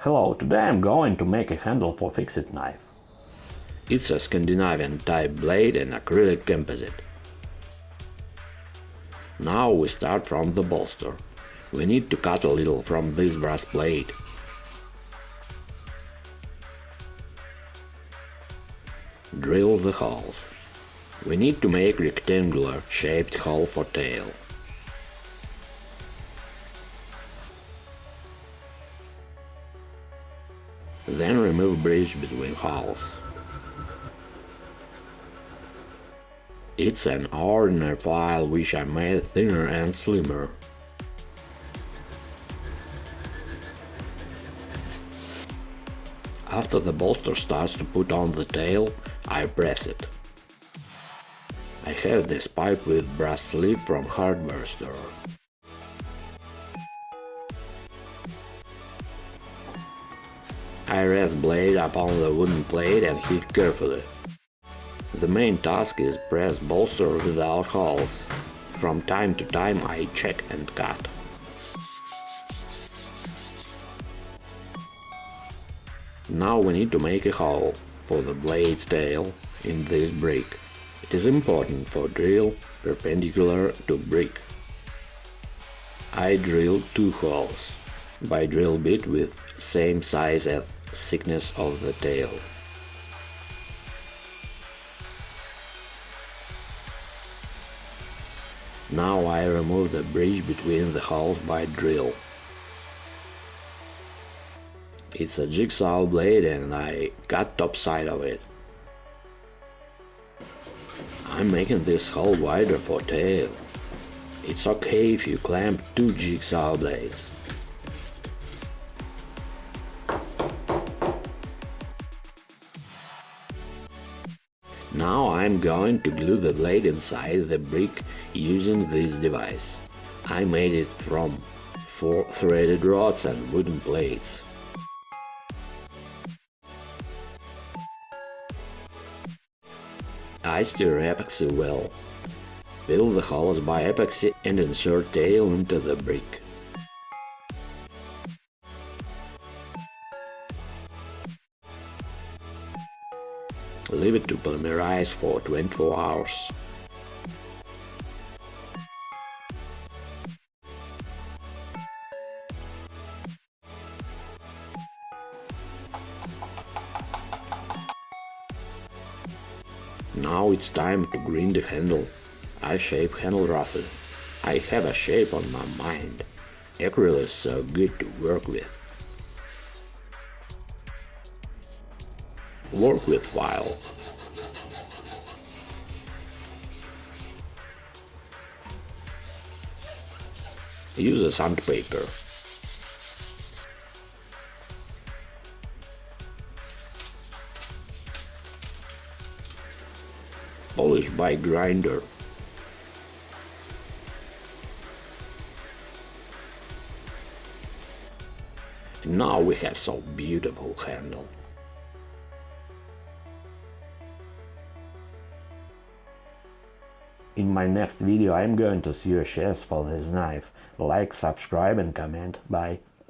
Hello, today I'm going to make a handle for fixed knife. It's a Scandinavian type blade and acrylic composite. Now we start from the bolster. We need to cut a little from this brass plate. Drill the holes. We need to make rectangular shaped hole for tail. Then remove bridge between holes. It's an ordinary file which I made thinner and slimmer. After the bolster starts to put on the tail, I press it. I have this pipe with brass sleeve from hardware store. I rest blade upon the wooden plate and hit carefully. The main task is press bolster without holes. From time to time I check and cut. Now we need to make a hole for the blade's tail in this brick. It is important for drill perpendicular to brick. I drill 2 holes by drill bit with same size and thickness of the tail. Now I remove the bridge between the holes by drill. It's a jigsaw blade and I cut top side of it. I'm making this hole wider for tail. It's okay if you clamp 2 jigsaw blades. Now I'm going to glue the blade inside the brick using this device. I made it from 4 threaded rods and wooden plates. I stir epoxy well. Fill the holes by epoxy and insert tail into the brick. Leave it to polymerize for 24 hours. Now it's time to green the handle. I shape handle roughly. I have a shape on my mind. Acrylic is so good to work with. Work with file. Use a sandpaper. Polish by grinder. And now we have so beautiful handle. In my next video I'm going to see your shares for this knife. Like, subscribe and comment. Bye.